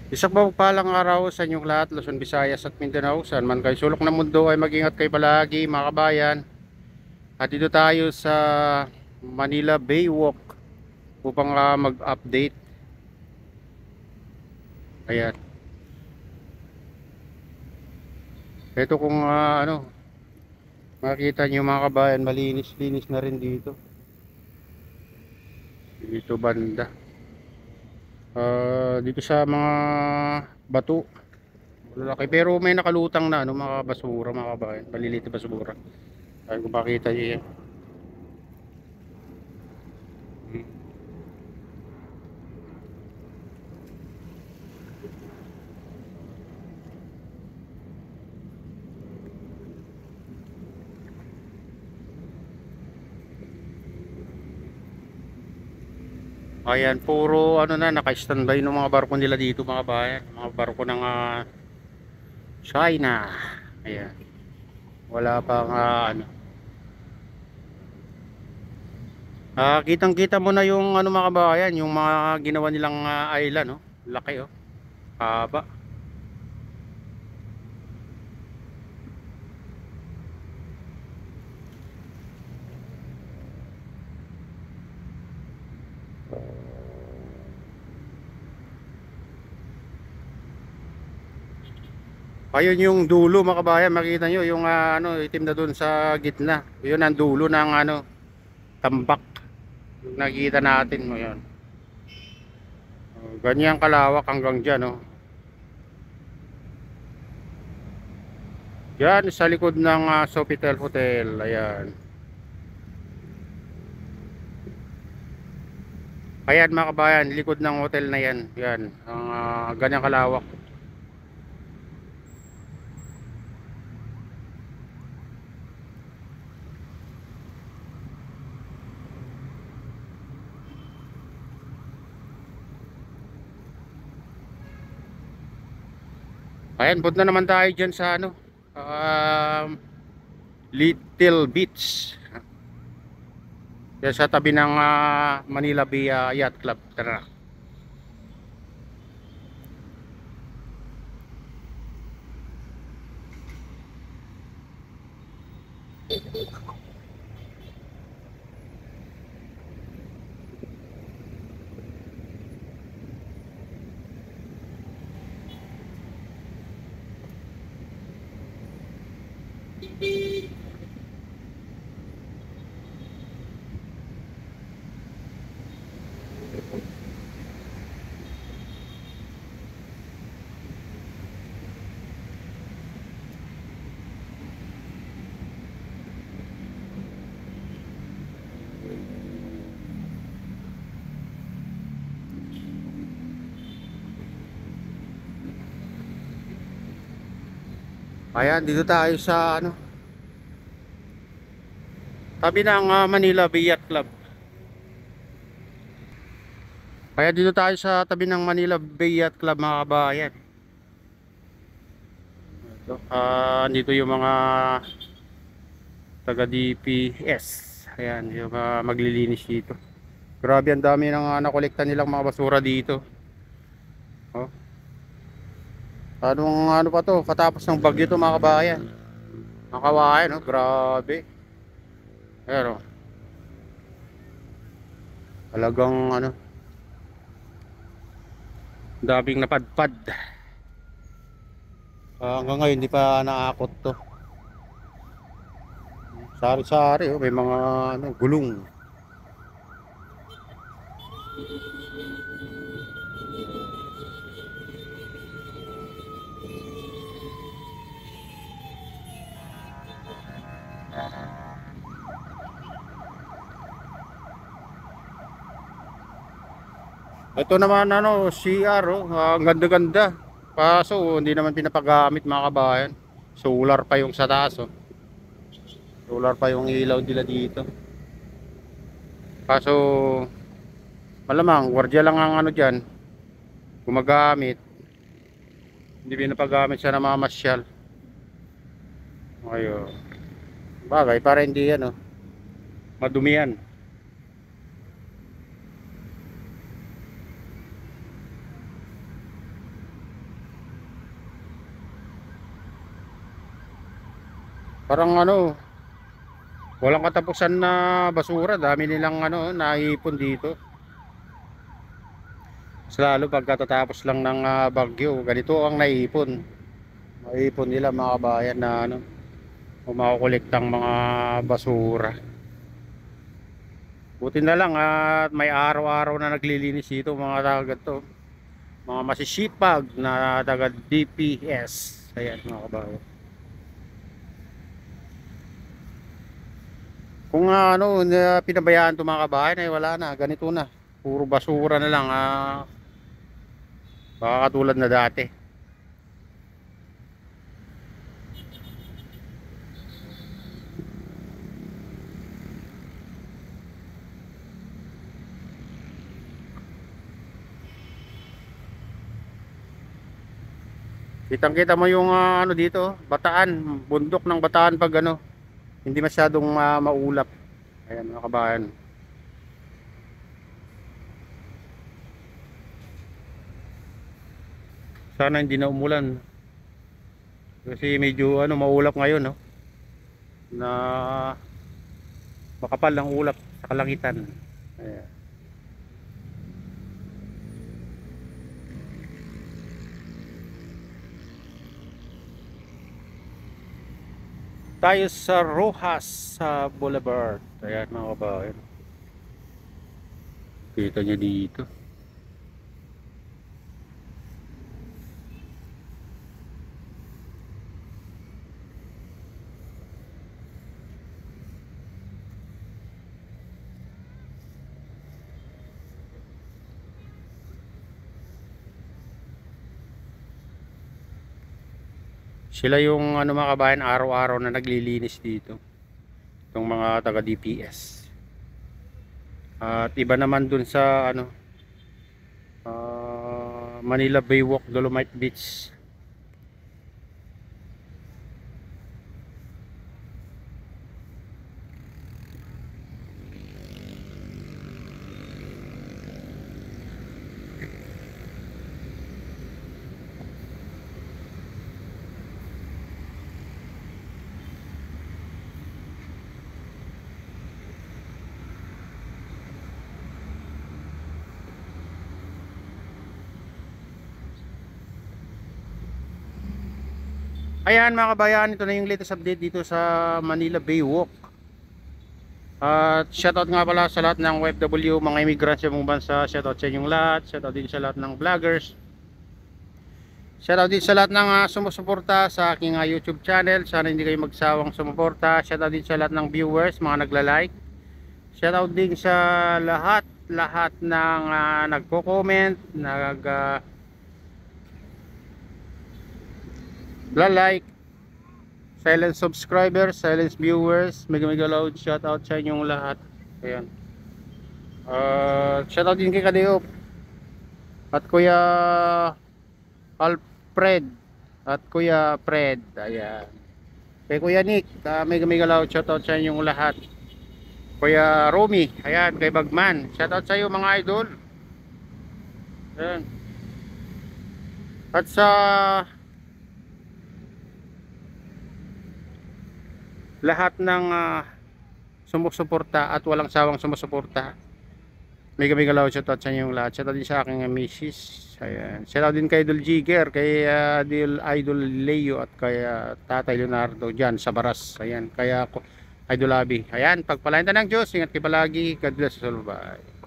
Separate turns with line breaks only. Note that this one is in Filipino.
Isang mapagpalang araw sa inyong lahat, Luzon, Visayas at Mindanao. Saan man kayo sulok ng mundo ay mag-ingat kayo palagi mga kabayan. At dito tayo sa Manila Baywalk upang mag-update. Ayan. Ito kung makikita nyo mga kabayan, malinis-linis na rin dito. Dito banda. Dito sa mga bato. Malaki. Pero may nakalutang na mga basura mga kabayan. Maliliit na basura. Ay kung makita nyo yan. Ayan, puro naka-standby ng mga barko nila dito mga bayan. Mga barko ng China. Ayan. Wala pang kitang-kita mo na yung mga kabayan, yung mga ginawa nilang island, oh. Laki, oh. Haba. Ayun yung dulo mga kabayan, makita nyo yung itim na dun sa gitna. Yun ang dulo ng tambak. Nakikita natin mo yun. Ganyan kalawak hanggang dyan, oh. Yan sa likod ng Sofitel Hotel. Ayan. Ayan mga kabayan, likod ng hotel na yan. Yan, ang ganyang kalawak. Ayan, punta naman tayo dyan sa Little Beach. Yan sa tabi ng Manila Bay Yacht Club. Tara. Ayan, dito tayo sa tabi ng Manila Bay Yacht Club. Kaya dito tayo sa tabi ng Manila Bay Yacht Club mga kabayan. Dito yung mga taga DPS. Ayan, yung maglilinis dito. Grabe, ang dami ng nakolekta nilang mga basura dito. Oh. Ano pa to? Katapos ng bagyo to mga kabayan. Ang kawayan, no? Grabe. Pero talagang daming napadpad. Hanggang ngayon hindi pa naakot to. Sari-sari, oh, may mga gulong. Ito naman CR, oh, ang ganda-ganda. Kaso hindi naman pinapagamit mga kabayan. Solar pa yung sa taas, oh. Solar pa yung ilaw nila dito. Kaso malamang gwardiya lang ang diyan gumagamit. Hindi pinapagamit sa namamasyal. Ayun. Bagay para hindi madumihan. Parang ano, walang katapusan na basura. Dami nilang ano, naipon dito. Mas lalo pagkatatapos lang ng bagyo, ganito ang naipon. Naipon nila mga kabayan na ano, kumakolektang mga basura. Buti na lang at may araw-araw na naglilinis dito mga taga to. Mga masisipag na taga DPS. Ayan mga kabayan. Kung ano, pinabayaan to mga kabayan ay wala na, ganito na. Puro basura na lang, baka katulad na dati. Kitang-kita mo yung ano dito, Bataan, bundok ng Bataan pag ano, hindi masyadong maulap. Ayan mga kabayan. Sana hindi na umulan. Kasi medyo ano maulap ngayon, no. Na makapal ang ulap sa kalangitan. Ayan. Tayo sa Rojas sa Boulevard. Ayan mga kabayan. Kita nyo dito. Sila yung ano mga kabayan, araw-araw na naglilinis dito. Itong mga taga DPS. At iba naman dun sa ano, Manila Baywalk, Dolomite Beach. Ayan mga kabayan, ito na yung latest update dito sa Manila Baywalk. At shoutout nga pala sa lahat ng OFW, mga immigrants sa buong bansa. Shoutout sa inyong lahat. Shoutout din sa lahat ng vloggers. Shoutout din sa lahat ng sumusuporta sa aking YouTube channel. Sana hindi kayo magsawang sumuporta. Shoutout din sa lahat ng viewers, mga nagla-like. Shoutout din sa lahat ng nagko-comment, like, silent subscribers, silent viewers, mega loud shoutout sa inyong lahat. Ayan. Shoutout din kay Kadeop at Kuya Alfred at Kuya Fred. Ayan. Kay Kuya Nick, mega loud shoutout sa inyong lahat. Kuya Romy, ayan, kay Bagman, shoutout sa iyo mga idol. Ayan. At sa lahat ng sumusuporta at walang sawang sumusuporta, mega loud shoutout sa inyong lahat. Shoutout din sa aking misis. Ayan. Shoutout din kay Idol Jigger, kay Idol Leo at kay Tatay Leonardo dyan sa Baras. Ayan. Kaya Idol Abi. Ayan. Pagpalain tayo ng Diyos. Ingat kayo palagi. God bless us all. Bye.